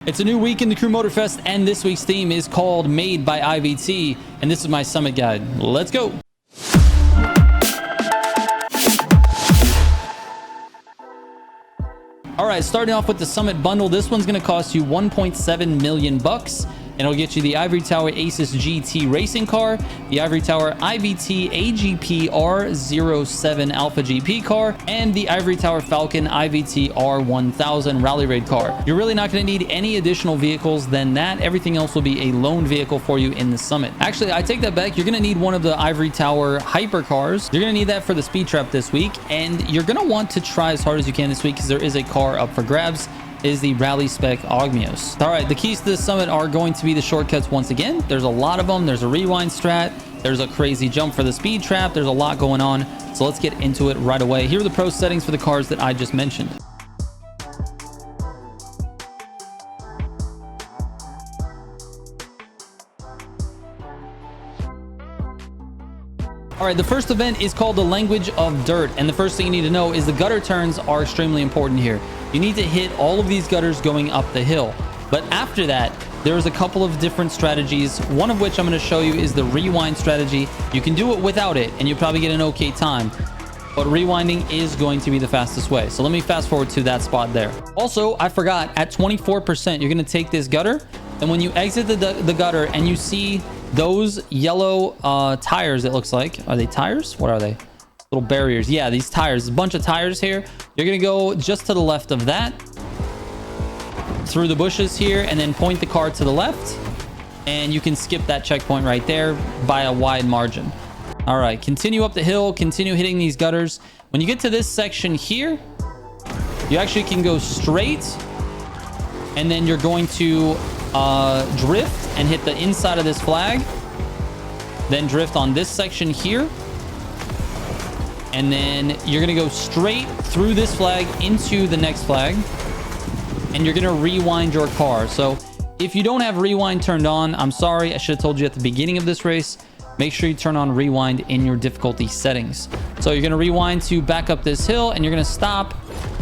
It's a new week in the Crew Motorfest, and this week's theme is called Made by IVT, and this is my summit guide. Let's go. All right, starting off with the summit bundle, this one's going to cost you 1.7 million bucks. And it'll get you the Ivory Tower Asus GT racing car, the Ivory Tower IVT AGP R07 Alpha GP car, and the Ivory Tower Falcon IVT R1000 Rally Raid car. You're really not going to need any additional vehicles than that. Everything else will be a loan vehicle for you in the summit. Actually, I take that back. You're going to need one of the Ivory Tower hyper cars. You're going to need that for the speed trap this week, and you're going to want to try as hard as you can this week because there is a car up for grabs. Is the Rally Spec Ogmios. All right, the keys to this summit are going to be the shortcuts once again. There's a lot of them. There's a rewind strat. There's a crazy jump for the speed trap. There's a lot going on. So let's get into it right away. Here are the pro settings for the cars that I just mentioned. All right, the first event is called the Language of Dirt. And the first thing you need to know is the gutter turns are extremely important here. You need to hit all of these gutters going up the hill. But after that, there's a couple of different strategies. One of which I'm going to show you is the rewind strategy. You can do it without it, and you'll probably get an okay time. But rewinding is going to be the fastest way. So let me fast forward to that spot there. Also, I forgot, at 24%, you're going to take this gutter. And when you exit the gutter and you see those yellow tires, it looks like. Are they tires? What are they? Little barriers. Yeah, these tires. A bunch of tires here. You're going to go just to the left of that. Through the bushes here. And then point the car to the left. And you can skip that checkpoint right there by a wide margin. All right. Continue up the hill. Continue hitting these gutters. When you get to this section here, you actually can go straight. And then you're going to drift and hit the inside of this flag. Then drift on this section here. And then you're going to go straight through this flag into the next flag. And you're going to rewind your car. So if you don't have rewind turned on, I'm sorry. I should have told you at the beginning of this race. Make sure you turn on rewind in your difficulty settings. So you're going to rewind to back up this hill. And you're going to stop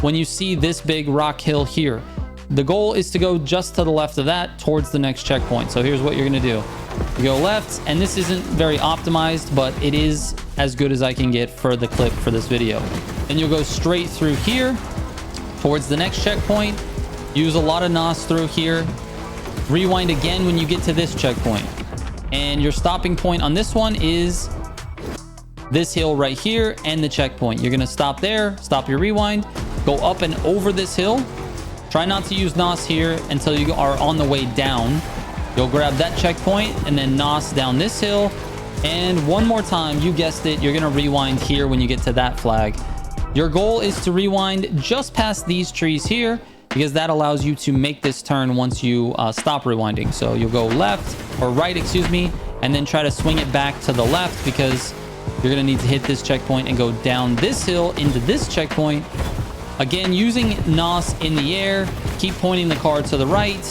when you see this big rock hill here. The goal is to go just to the left of that towards the next checkpoint. So here's what you're going to do. You go left, and this isn't very optimized, but it is as good as I can get for the clip for this video. Then you'll go straight through here towards the next checkpoint. Use a lot of NOS through here. Rewind again when you get to this checkpoint. And your stopping point on this one is this hill right here and the checkpoint. You're going to stop there, stop your rewind, go up and over this hill. Try not to use NOS here until you are on the way down. You'll grab that checkpoint and then NOS down this hill. And one more time, you guessed it, you're going to rewind here when you get to that flag. Your goal is to rewind just past these trees here because that allows you to make this turn once you stop rewinding. So you'll go left or right, excuse me, and then try to swing it back to the left because you're going to need to hit this checkpoint and go down this hill into this checkpoint. Again, using NOS in the air, keep pointing the car to the right,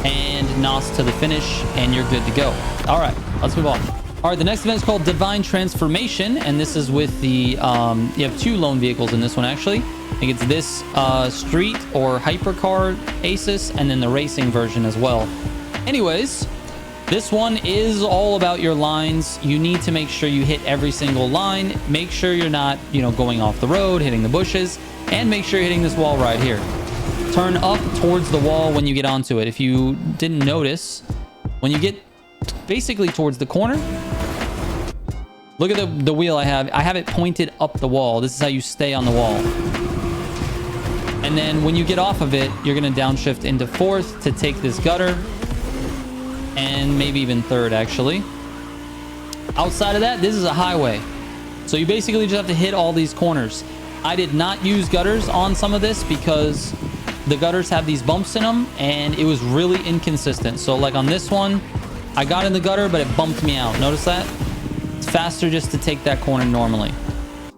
and NOS to the finish, and you're good to go. All right, let's move on. All right, the next event is called Divine Transformation, and this is with the, you have two loan vehicles in this one, actually. I think it's this street or hypercar Asus, and then the racing version as well. Anyways, this one is all about your lines. You need to make sure you hit every single line. Make sure you're not, going off the road, hitting the bushes. And make sure you're hitting this wall right here. Turn up towards the wall when you get onto it. If you didn't notice, when you get basically towards the corner, look at the wheel I have it pointed up the wall. This is how you stay on the wall. And then when you get off of it, you're going to downshift into fourth to take this gutter. And maybe even third, actually. Outside of that, this is a highway. So you basically just have to hit all these corners. I did not use gutters on some of this because the gutters have these bumps in them and it was really inconsistent. So like on this one, I got in the gutter, but it bumped me out. Notice that? It's faster just to take that corner normally.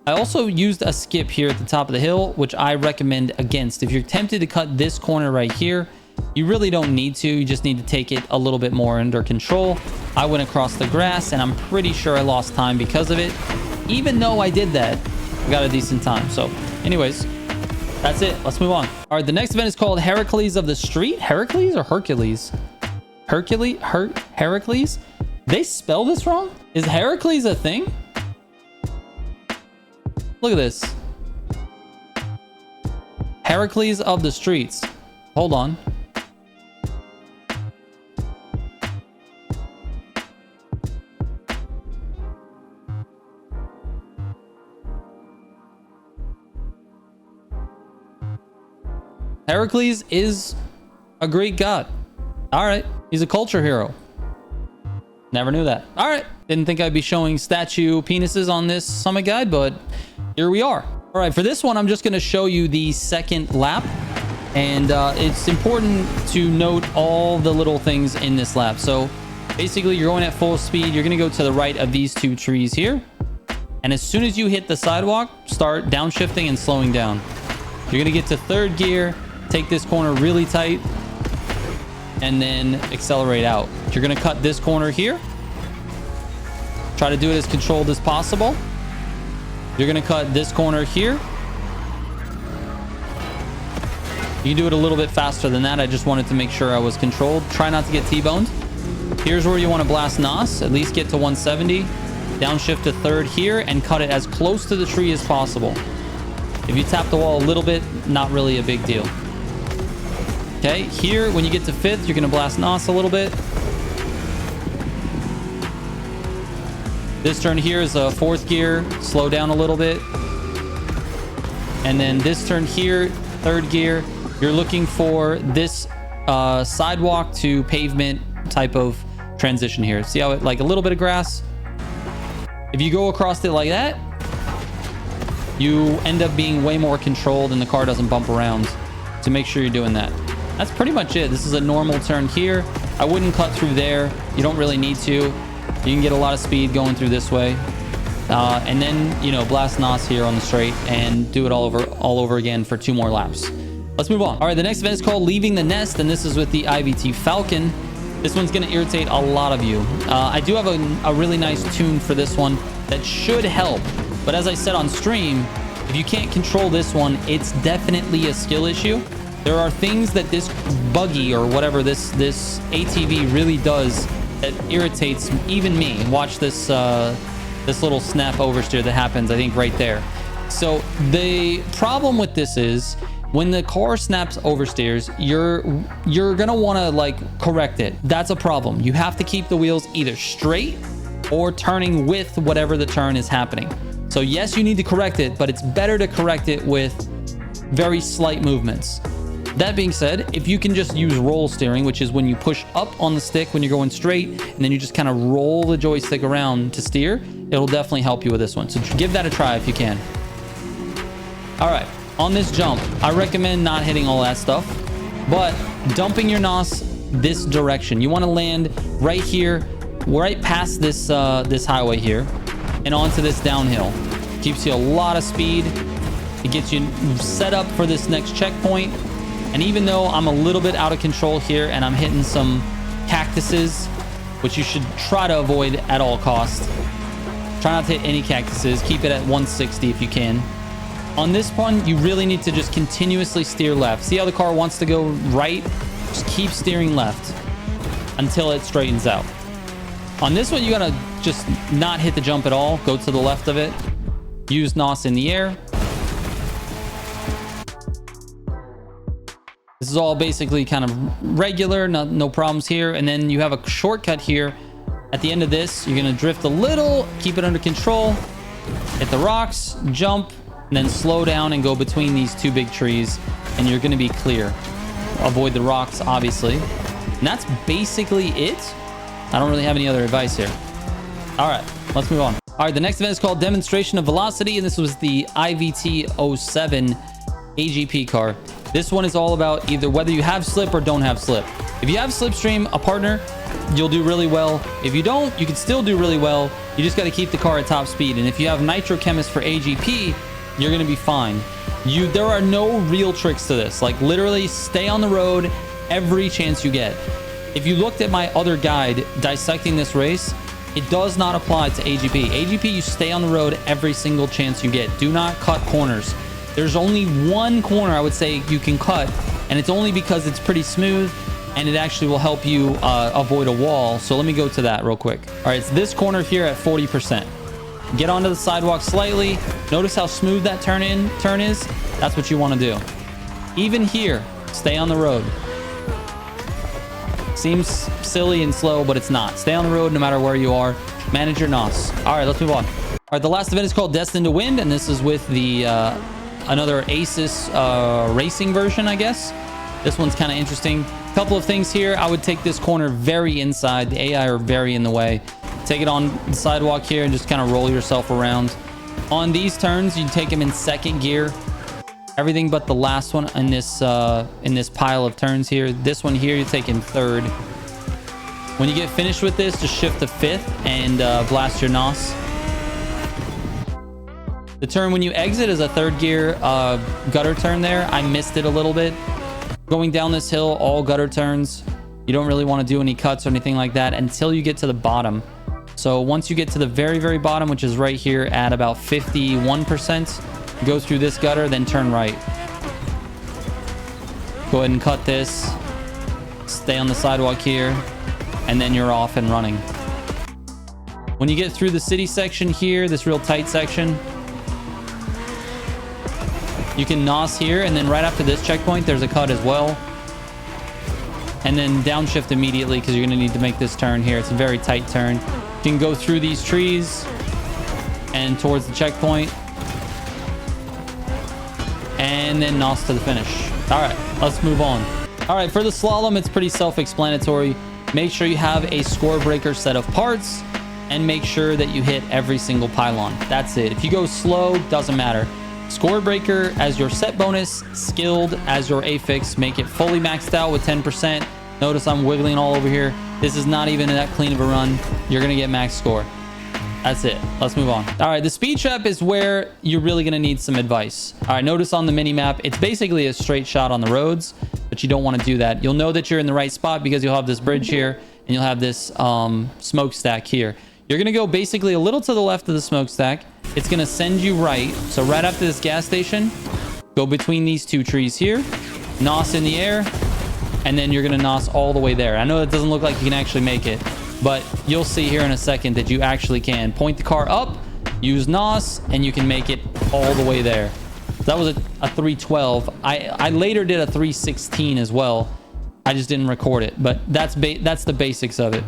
I also used a skip here at the top of the hill, which I recommend against. If you're tempted to cut this corner right here, you really don't need to. You just need to take it a little bit more under control. I went across the grass and I'm pretty sure I lost time because of it. Even though I did that, I got a decent time. So anyways, That's it. Let's move on. All right, the next event is called Heracles of the Street. Heracles or Hercules? Heracles? They spell this wrong? Is Heracles a thing? Look at this. Heracles of the Streets. Hold on. Heracles is a Greek god. All right. He's a culture hero. Never knew that. All right. Didn't think I'd be showing statue penises on this summit guide, but here we are. All right. For this one, I'm just going to show you the second lap. And it's important to note all the little things in this lap. So basically, you're going at full speed. You're going to go to the right of these two trees here. And as soon as you hit the sidewalk, start downshifting and slowing down. You're going to get to third gear. Take this corner really tight and then accelerate out. You're going to cut this corner here. Try to do it as controlled as possible. You're going to cut this corner here. You can do it a little bit faster than that. I just wanted to make sure I was controlled. Try not to get T-boned. Here's where you want to blast NOS. At least get to 170. Downshift to third here and cut it as close to the tree as possible. If you tap the wall a little bit, not really a big deal. Okay, here, when you get to fifth, you're going to blast NOS a little bit. This turn here is a fourth gear. Slow down a little bit. And then this turn here, third gear, you're looking for this sidewalk to pavement type of transition here. See how it, like a little bit of grass? If you go across it like that, you end up being way more controlled and the car doesn't bump around. So make sure you're doing that. That's pretty much it. This is a normal turn here. I wouldn't cut through there. You don't really need to. You can get a lot of speed going through this way. And then, you know, blast NOS here on the straight and do it all over again for 2 more laps. Let's move on. All right, the next event is called Leaving the Nest, and this is with the IVT Falcon. This one's going to irritate a lot of you. I do have a really nice tune for this one that should help. But as I said on stream, if you can't control this one, it's definitely a skill issue. There are things that this buggy or whatever this ATV really does that irritates even me. Watch this this little snap oversteer that happens, I think, right there. So the problem with this is when the car snaps oversteers, you're gonna want to like correct it. That's a problem. You have to keep the wheels either straight or turning with whatever the turn is happening. So yes, you need to correct it, but it's better to correct it with very slight movements. That being said, if you can just use roll steering, which is when you push up on the stick when you're going straight, and then you just kind of roll the joystick around to steer, it'll definitely help you with this one. So give that a try if you can. All right, on this jump, I recommend not hitting all that stuff, but dumping your NOS this direction. You want to land right here, right past this this highway here, and onto this downhill. Keeps you a lot of speed. It gets you set up for this next checkpoint. And even though I'm a little bit out of control here and I'm hitting some cactuses, which you should try to avoid at all costs. Try not to hit any cactuses. Keep it at 160 if you can. On this one, you really need to just continuously steer left. See how the car wants to go right? Just keep steering left until it straightens out. On this one, you gotta just not hit the jump at all. Go to the left of it. Use NOS in the air. This is all basically kind of regular, no problems here. And then you have a shortcut here. At the end of this, you're going to drift a little, keep it under control, hit the rocks, jump, and then slow down and go between these 2 big trees. And you're going to be clear. Avoid the rocks, obviously. And that's basically it. I don't really have any other advice here. All right, let's move on. All right, the next event is called Demonstration of Velocity. And this was the IVT 07 AGP car. This one is all about either whether you have slip or don't have slip. If you have slipstream, a partner, you'll do really well. If you don't, you can still do really well. You just got to keep the car at top speed. And if you have nitrochemist for AGP, you're going to be fine. There are no real tricks to this. Like literally stay on the road every chance you get. If you looked at my other guide dissecting this race, it does not apply to AGP. AGP, you stay on the road every single chance you get. Do not cut corners. There's only one corner I would say you can cut, and it's only because it's pretty smooth and it actually will help you avoid a wall. So let me go to that real quick. All right, it's this corner here at 40%. Get onto the sidewalk slightly. Notice how smooth that turn is. That's what you want to do. Even here, stay on the road. Seems silly and slow, but it's not. Stay on the road no matter where you are. Manage your NOS. All right, let's move on. All right, the last event is called Destined to Win, and this is with the another Asus racing version, I guess. This one's kind of interesting. Couple of things here. I would take this corner very inside. The AI are very in the way. Take it on the sidewalk here and just kind of roll yourself around. On these turns, you take them in second gear. Everything but the last one in this pile of turns here. This one here, you take in third. When you get finished with this, just shift to fifth and blast your NOS. The turn when you exit is a third gear gutter turn there. I missed it a little bit. Going down this hill, all gutter turns. You don't really want to do any cuts or anything like that until you get to the bottom. So once you get to the very, very bottom, which is right here at about 51%, go through this gutter, then turn right. Go ahead and cut this. Stay on the sidewalk here, and then you're off and running. When you get through the city section here, this real tight section, you can NOS here, and then right after this checkpoint, there's a cut as well. And then downshift immediately because you're going to need to make this turn here. It's a very tight turn. You can go through these trees and towards the checkpoint. And then NOS to the finish. All right, let's move on. All right, for the slalom, it's pretty self-explanatory. Make sure you have a score breaker set of parts and make sure that you hit every single pylon. That's it. If you go slow, doesn't matter. Score breaker as your set bonus, skilled as your affix. Make it fully maxed out with 10%. Notice I'm wiggling all over here. This is not even that clean of a run. You're gonna get max score. That's it. Let's move on. All right, the speed trap is where you're really gonna need some advice. All right, notice on the mini map, it's basically a straight shot on the roads, but you don't want to do that. You'll know that you're in the right spot because you'll have this bridge here and you'll have this smokestack here. You're gonna go basically a little to the left of the smokestack. It's gonna send you right. So right after this gas station, go between these two trees here, NOS in the air, and then you're gonna NOS all the way there. I know it doesn't look like you can actually make it, but you'll see here in a second that you actually can. Point the car up, use NOS, and you can make it all the way there. That was a 312. I later did a 316 as well. I just didn't record it, but that's the basics of it.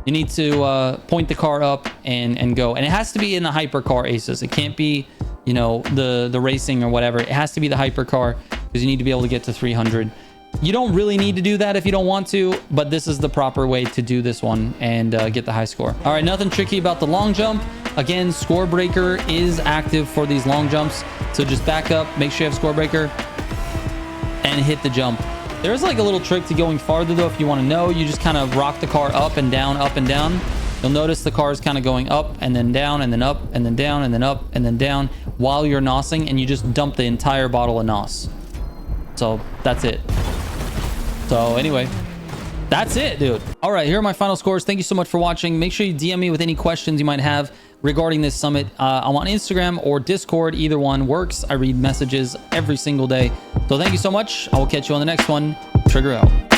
You need to point the car up and go. And it has to be in the hypercar Asus. It can't be, you know, the racing or whatever. It has to be the hypercar because you need to be able to get to 300. You don't really need to do that if you don't want to, but this is the proper way to do this one and get the high score. All right, nothing tricky about the long jump. Again, score breaker is active for these long jumps. So just back up, make sure you have score breaker and hit the jump. There's like a little trick to going farther though. If you want to know, you just kind of rock the car up and down, up and down. You'll notice the car is kind of going up and then down and then up and then down and then up and then down while you're NOSing, and you just dump the entire bottle of NOS. So that's it. So anyway, that's it, dude. All right, here are my final scores. Thank you so much for watching. Make sure you DM me with any questions you might have regarding this summit. I'm on Instagram or Discord. Either one works. I read messages every single day. So thank you so much. I will catch you on the next one. Trigger out.